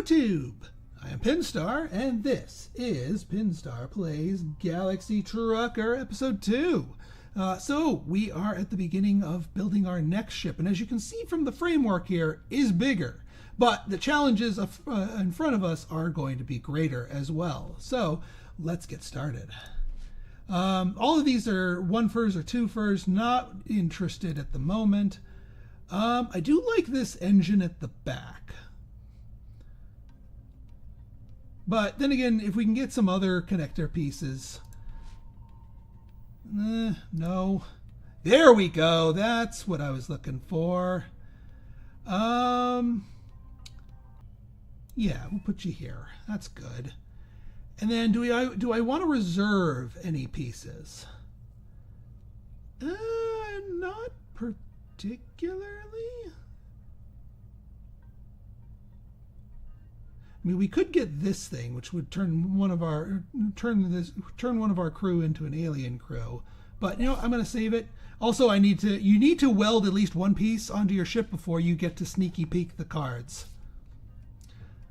YouTube! I am Pinstar, and this is Pinstar Plays Galaxy Trucker Episode 2. So, we are at the beginning of building our next ship, and as you can see from the framework here, is bigger. But the challenges in front of us are going to be greater as well. So, let's get started. All of these are 1-fers or 2-fers, not interested at the moment. I do like this engine at the back. But then again, if we can get some other connector pieces. No. There we go. That's what I was looking for. Yeah, we'll put you here. That's good. And then do I want to reserve any pieces? Not particularly. I mean, we could get this thing, which would turn one of our crew into an alien crew. But you know, I'm going to save it. Also, you need to weld at least one piece onto your ship before you get to sneaky peek the cards.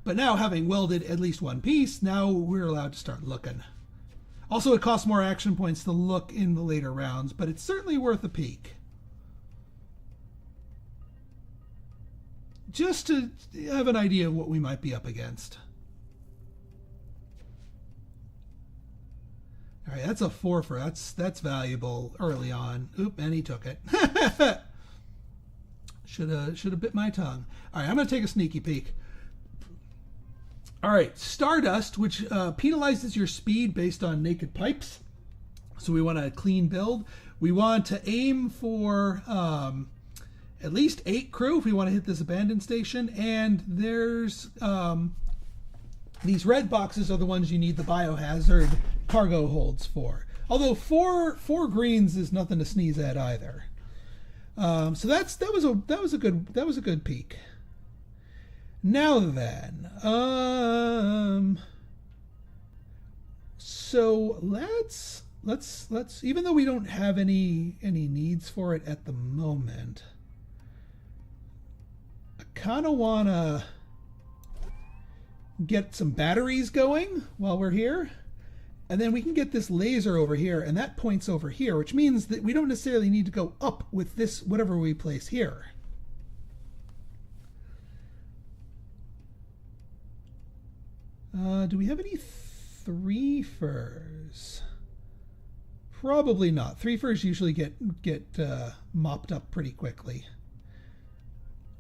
But now, having welded at least one piece, now we're allowed to start looking. Also, it costs more action points to look in the later rounds, but it's certainly worth a peek. Just to have an idea of what we might be up against. All right, that's a 4-fer. That's valuable early on. Oop, and he took it. Should have bit my tongue. All right, I'm going to take a sneaky peek. All right, Stardust, which penalizes your speed based on naked pipes. So we want a clean build. We want to aim for at least 8 crew if we want to hit this abandoned station. And there's these red boxes are the ones you need the biohazard cargo holds for. Although four greens is nothing to sneeze at either. So that was a good peak. Now then, so let's even though we don't have any needs for it at the moment, I kind of want to get some batteries going while we're here, and then we can get this laser over here, and that points over here, which means that we don't necessarily need to go up with this whatever we place here. Do we have any 3-fers? Probably not. 3-fers usually get mopped up pretty quickly.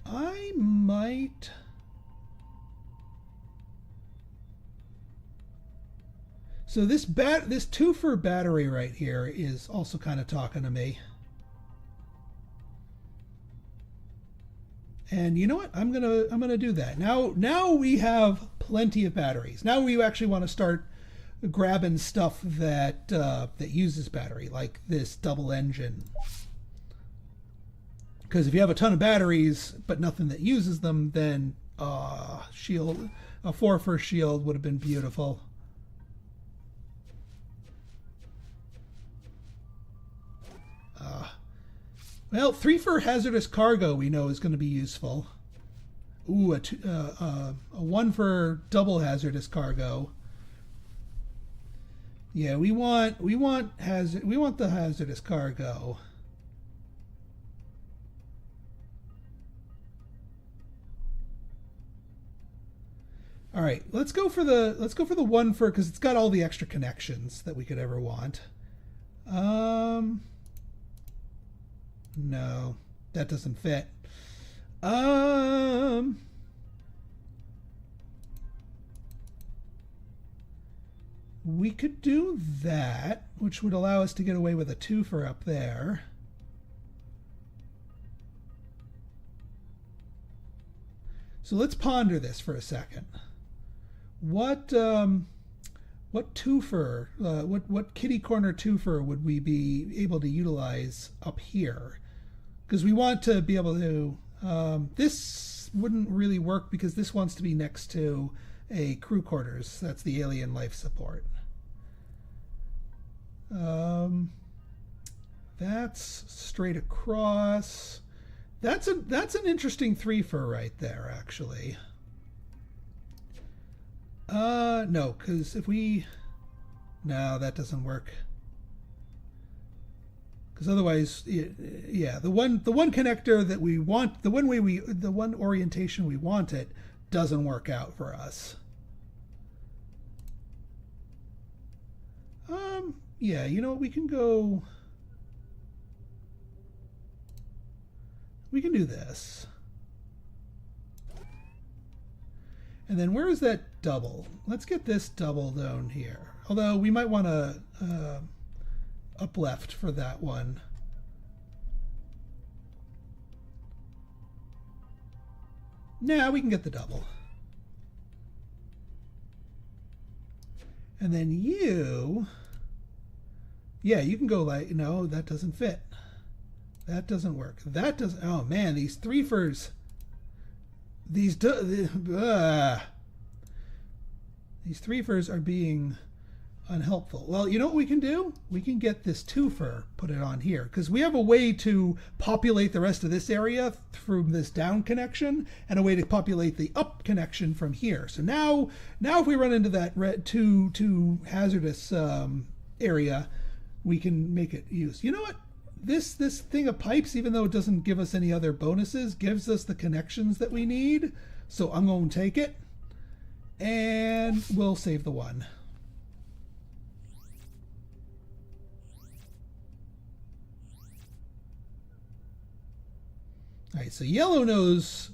I might... So this 2-fer battery right here is also kind of talking to me. And you know what? I'm gonna do that. Now we have plenty of batteries. Now we actually want to start grabbing stuff that uses battery, like this double engine. Because if you have a ton of batteries but nothing that uses them, then a 4-fer shield would have been beautiful. Well, 3-fer hazardous cargo we know is going to be useful. Ooh, a 1-fer double hazardous cargo. Yeah, we want the hazardous cargo. All right, let's go for the 1-fer because it's got all the extra connections that we could ever want. No, that doesn't fit. We could do that, which would allow us to get away with a 2-fer up there. So let's ponder this for a second. What 2-fer, what kitty corner 2-fer would we be able to utilize up here? Because we want to be able to, this wouldn't really work because this wants to be next to a crew quarters. That's the alien life support. That's straight across. That's an interesting 3-fer right there, actually. No, because if we... No, that doesn't work. Because otherwise, yeah, the one connector that we want, the one orientation we want it, doesn't work out for us. Yeah, you know what, we can go... We can do this. And then where is that double? Let's get this double down here. Although we might want to up left for that one. Now we can get the double. And then you... Yeah, you can go like, no, that doesn't fit. That doesn't work. That doesn't... Oh, man, these threefers... These threefers are being unhelpful. Well, you know what we can do? We can get this twofer, put it on here, because we have a way to populate the rest of this area from this down connection, and a way to populate the up connection from here. So now if we run into that red too hazardous area, we can make it use. You know what? This thing of pipes, even though it doesn't give us any other bonuses, gives us the connections that we need. So I'm going to take it, and we'll save the one. All right, so yellow knows.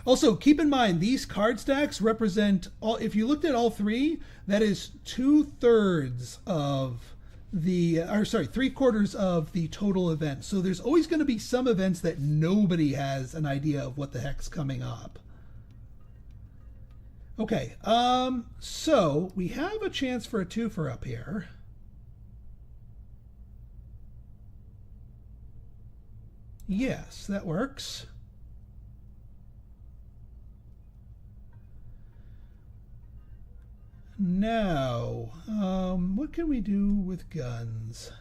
Also, keep in mind, these card stacks represent, all. If you looked at all three, that is 2/3 of the, or sorry, 3/4 of the total event. So there's always going to be some events that nobody has an idea of what the heck's coming up. Okay, so we have a chance for a twofer up here. Yes, that works. Now, what can we do with guns?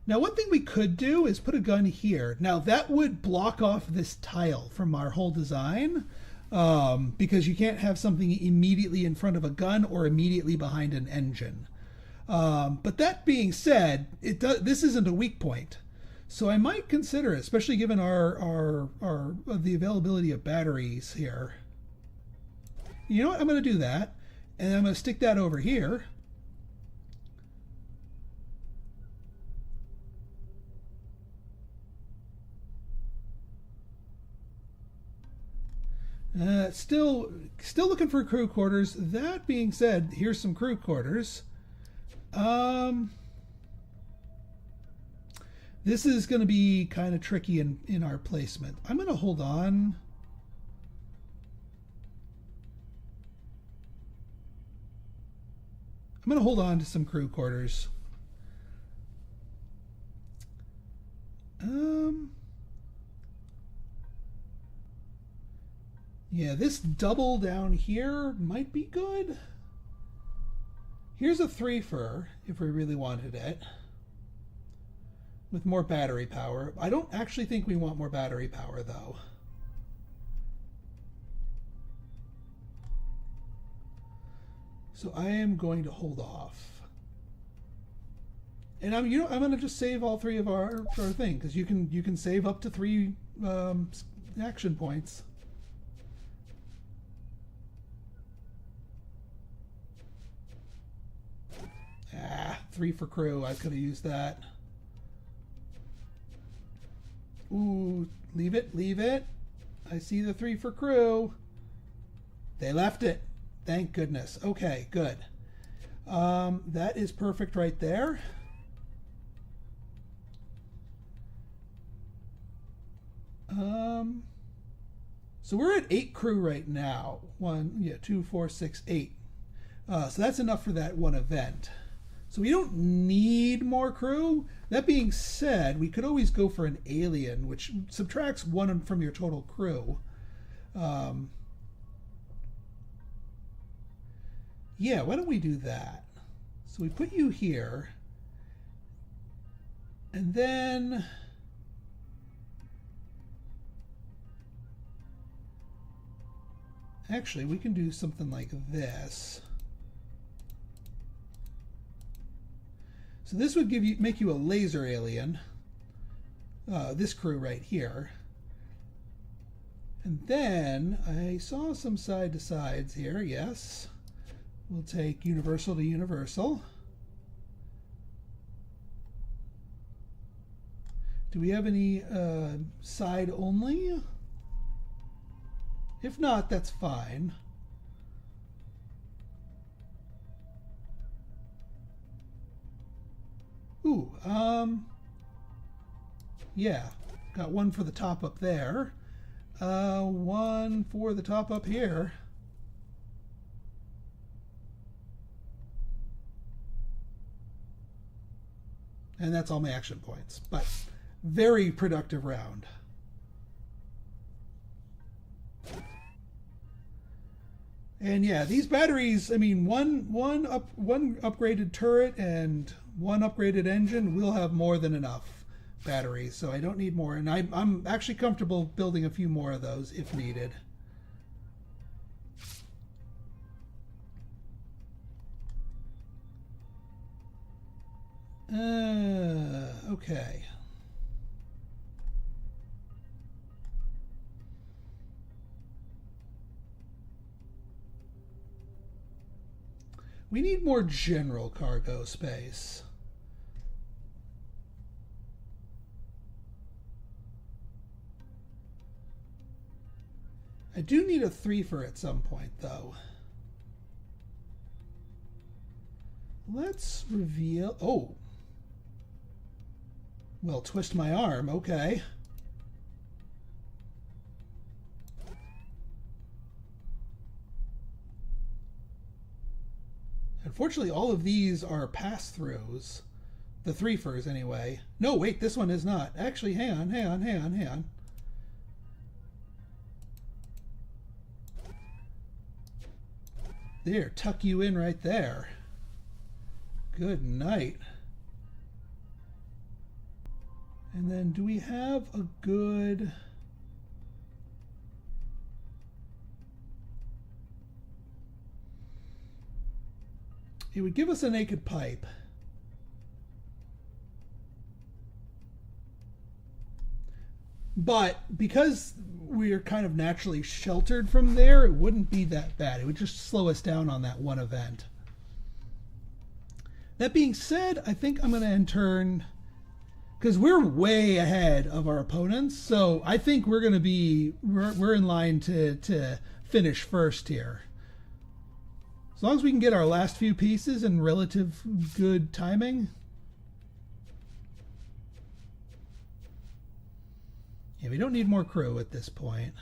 Now, one thing we could do is put a gun here. Now, that would block off this tile from our whole design, because you can't have something immediately in front of a gun or immediately behind an engine. But that being said, this isn't a weak point. So I might consider it, especially given the availability of batteries here. You know what? I'm going to do that, and I'm going to stick that over here. Still looking for crew quarters. That being said, here's some crew quarters. This is going to be kind of tricky in our placement. I'm going to hold on. I'm going to hold on to some crew quarters. Yeah, this double down here might be good. Here's a threefer if we really wanted it, with more battery power. I don't actually think we want more battery power though. So I am going to hold off. And I'm going to just save all three of our thing, because you can save up to 3 action points. Ah, 3 for crew. I could have used that. Ooh, leave it, leave it. I see the 3 for crew. They left it. Thank goodness. Okay, good. That is perfect right there. So we're at 8 crew right now. 2, 4, 6, 8. So that's enough for that one event. So we don't need more crew. That being said, we could always go for an alien, which subtracts 1 from your total crew. Yeah, why don't we do that? So we put you here. And then Actually, we can do something like this. So this would make you a laser alien. This crew right here. And then I saw some side to sides here. Yes. We'll take universal to universal. Do we have any side only? If not, that's fine. Ooh, yeah, got one for the top up there. One for the top up here. And that's all my action points, but very productive round. And yeah, these batteries, I mean, one upgraded turret and one upgraded engine will have more than enough batteries, so I don't need more. And I'm actually comfortable building a few more of those if needed. Okay. We need more general cargo space. I do need a 3-fer at some point, though. Let's reveal... Oh. Well, twist my arm. Okay. Unfortunately, all of these are pass-throughs. The 3-fers, anyway. No, wait, this one is not. Actually, hang on. There, tuck you in right there. Good night. And then, do we have a good... It would give us a naked pipe. But because we're kind of naturally sheltered from there, it wouldn't be that bad. It would just slow us down on that one event. That being said, I think I'm going to end turn, because we're way ahead of our opponents. So I think we're going to be, we're in line to finish first here. As long as we can get our last few pieces in relative good timing. Yeah, we don't need more crew at this point.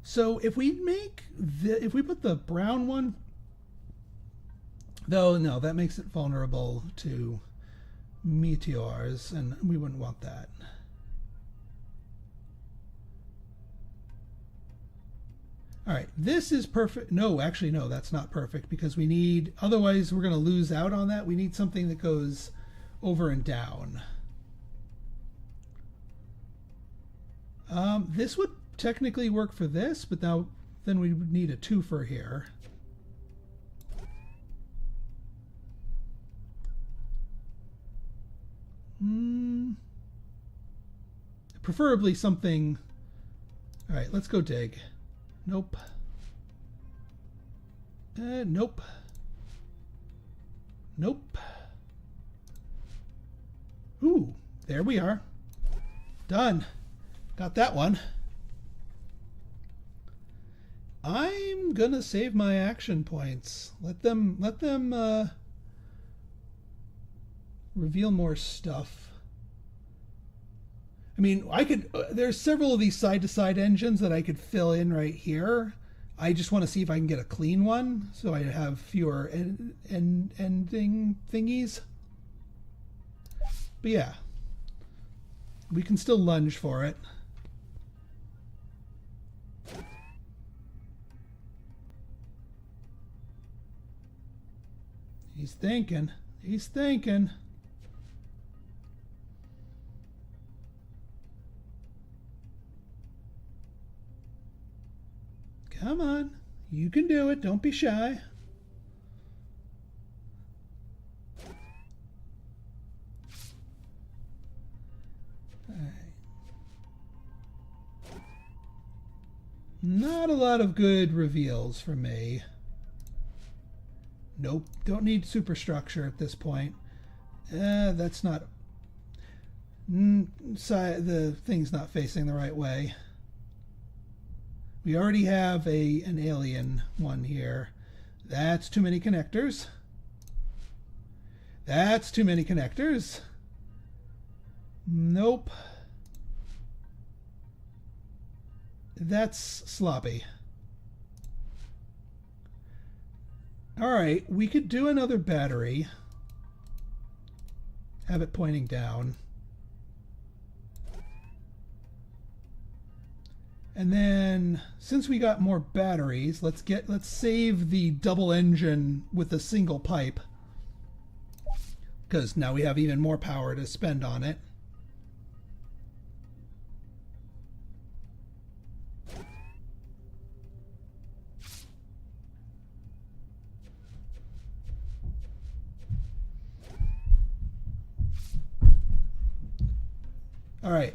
So if we if we put the brown one, though, no, that makes it vulnerable to meteors, and we wouldn't want that. All right, this is perfect. No, actually, no, that's not perfect, because we need, otherwise we're going to lose out on that. We need something that goes over and down. This would technically work for this, but now then we would need a 2-fer here. Preferably something. All right, let's go dig. Nope. Nope. Nope. Ooh, there we are. Done. Got that one. I'm gonna save my action points. Let them reveal more stuff. I mean, I could. There's several of these side-to-side engines that I could fill in right here. I just want to see if I can get a clean one, so I have fewer ending thingies. But yeah, we can still lunge for it. He's thinking. He's thinking. Come on. You can do it. Don't be shy. Not a lot of good reveals for me. Nope, don't need superstructure at this point. That's not... the thing's not facing the right way. We already have an alien one here. That's too many connectors. That's too many connectors. Nope. That's sloppy. All right, we could do another battery. Have it pointing down. And then, since we got more batteries, let's save the double engine with a single pipe, because now we have even more power to spend on it. All right.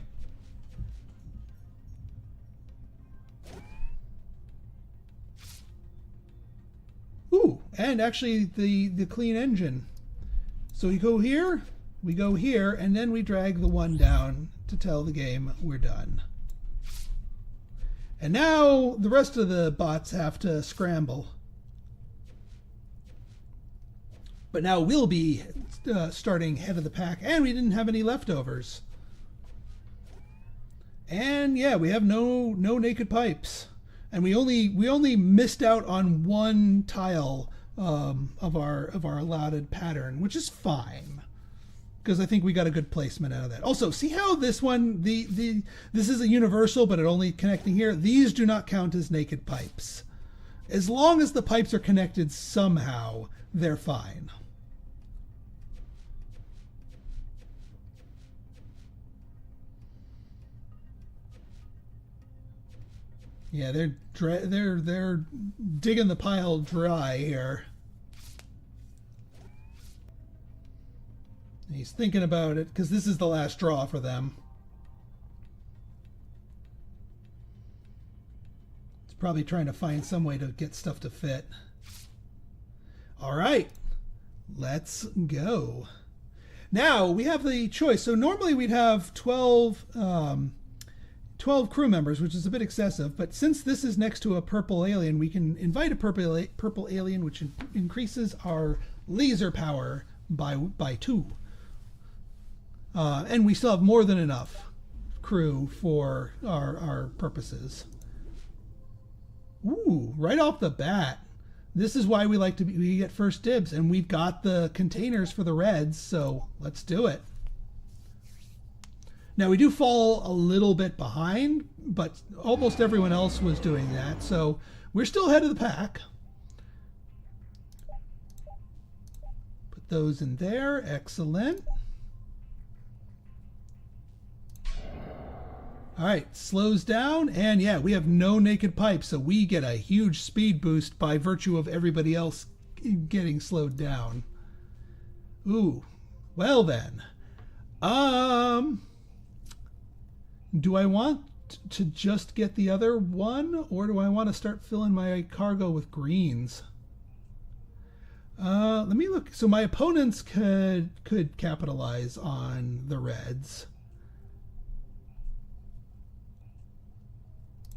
Ooh, and actually the clean engine. So we go here, and then we drag the one down to tell the game we're done. And now the rest of the bots have to scramble. But now we'll be starting head of the pack, and we didn't have any leftovers. And yeah, we have no naked pipes, and we only missed out on one tile of our allotted pattern, which is fine, because I think we got a good placement out of that. Also, see how this one this is a universal, but it only connecting here. These do not count as naked pipes. As long as the pipes are connected somehow, they're fine. Yeah, they're digging the pile dry here. He's thinking about it because this is the last draw for them. He's probably trying to find some way to get stuff to fit. All right, let's go. Now we have the choice. So normally we'd have 12 crew members, which is a bit excessive, but since this is next to a purple alien, we can invite a purple alien, which increases our laser power by 2. And we still have more than enough crew for our purposes. Ooh, right off the bat. This is why we get first dibs, and we've got the containers for the reds, so let's do it. Now we do fall a little bit behind, but almost everyone else was doing that, so we're still ahead of the pack. Put those in there, excellent. All right, slows down, and yeah, we have no naked pipes, so we get a huge speed boost by virtue of everybody else getting slowed down. Ooh, well then. Do I want to just get the other one, or do I want to start filling my cargo with greens? Let me look. So my opponents could capitalize on the reds.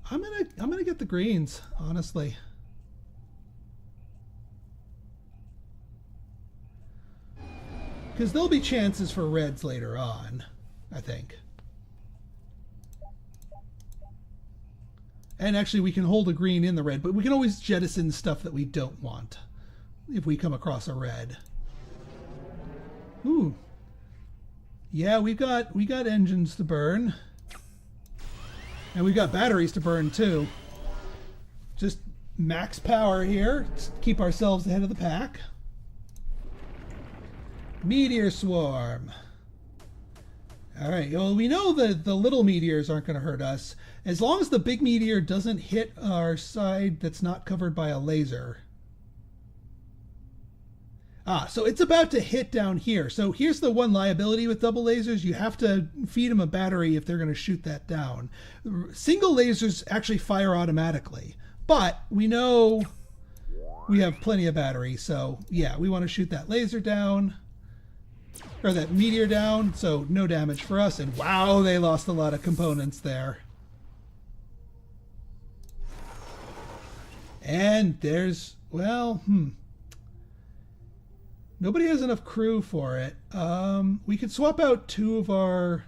I'm gonna get the greens, honestly. Because there'll be chances for reds later on, I think. And actually we can hold a green in the red, but we can always jettison stuff that we don't want if we come across a red. Ooh. Yeah, we got engines to burn. And we've got batteries to burn too. Just max power here to keep ourselves ahead of the pack. Meteor swarm. All right, well, we know that the little meteors aren't going to hurt us. As long as the big meteor doesn't hit our side that's not covered by a laser. So it's about to hit down here. So here's the one liability with double lasers. You have to feed them a battery if they're going to shoot that down. Single lasers actually fire automatically. But we know we have plenty of battery. So yeah, we want to shoot that laser down. Or that meteor down, so no damage for us. And wow, they lost a lot of components there. And there's, well, nobody has enough crew for it. We could swap out 2 of our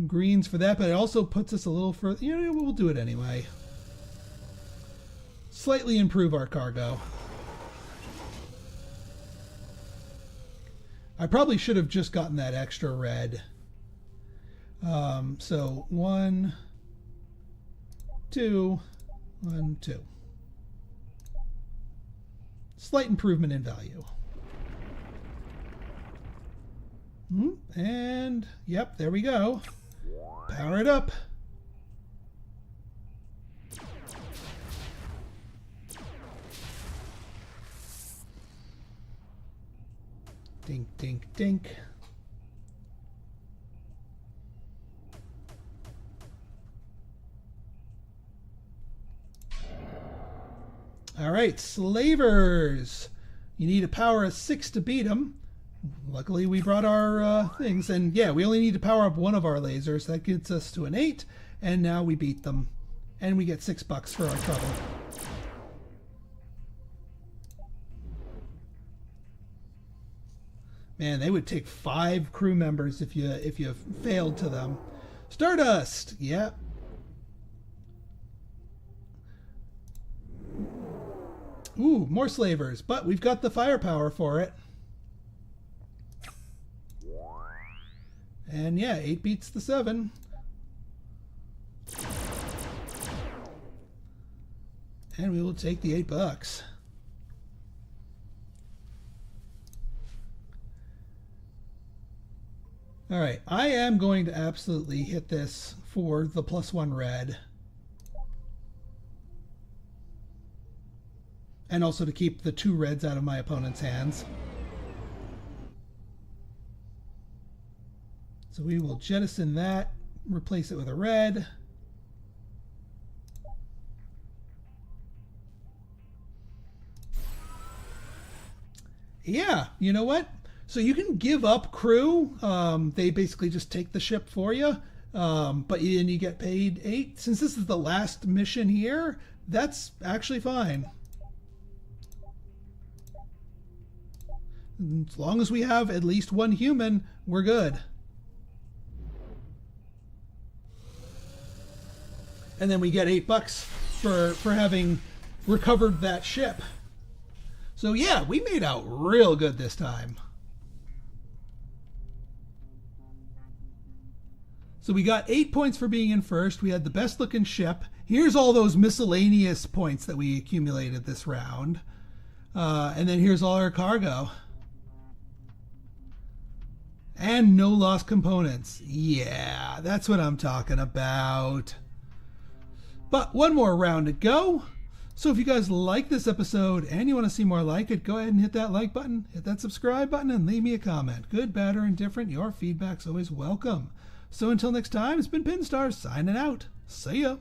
greens for that, but it also puts us a little further. You know, we'll do it anyway. Slightly improve our cargo. I probably should have just gotten that extra red. So 1, 2, 1, 2. Slight improvement in value. And yep, there we go. Power it up. Dink, dink, dink. All right, slavers. You need a power of 6 to beat them. Luckily, we brought our things. And yeah, we only need to power up 1 of our lasers. That gets us to an 8. And now we beat them. And we get $6 for our trouble. Man, they would take 5 crew members if you failed to them. Stardust, yeah. Ooh, more slavers, but we've got the firepower for it. And yeah, 8 beats the 7. And we will take the $8. All right, I am going to absolutely hit this for the +1 red. And also to keep the 2 reds out of my opponent's hands. So we will jettison that, replace it with a red. Yeah, you know what? So you can give up crew. They basically just take the ship for you. But then you get paid 8. Since this is the last mission here, that's actually fine. As long as we have at least 1 human, we're good. And then we get $8 for having recovered that ship. So yeah, we made out real good this time. So we got 8 points for being in first. We had the best looking ship. Here's all those miscellaneous points that we accumulated this round. And then here's all our cargo. And no lost components. Yeah, that's what I'm talking about. But 1 more round to go. So if you guys like this episode and you want to see more like it, go ahead and hit that like button, hit that subscribe button, and leave me a comment. Good, bad, or indifferent, your feedback's always welcome. So until next time, it's been Pinstar signing out. See ya.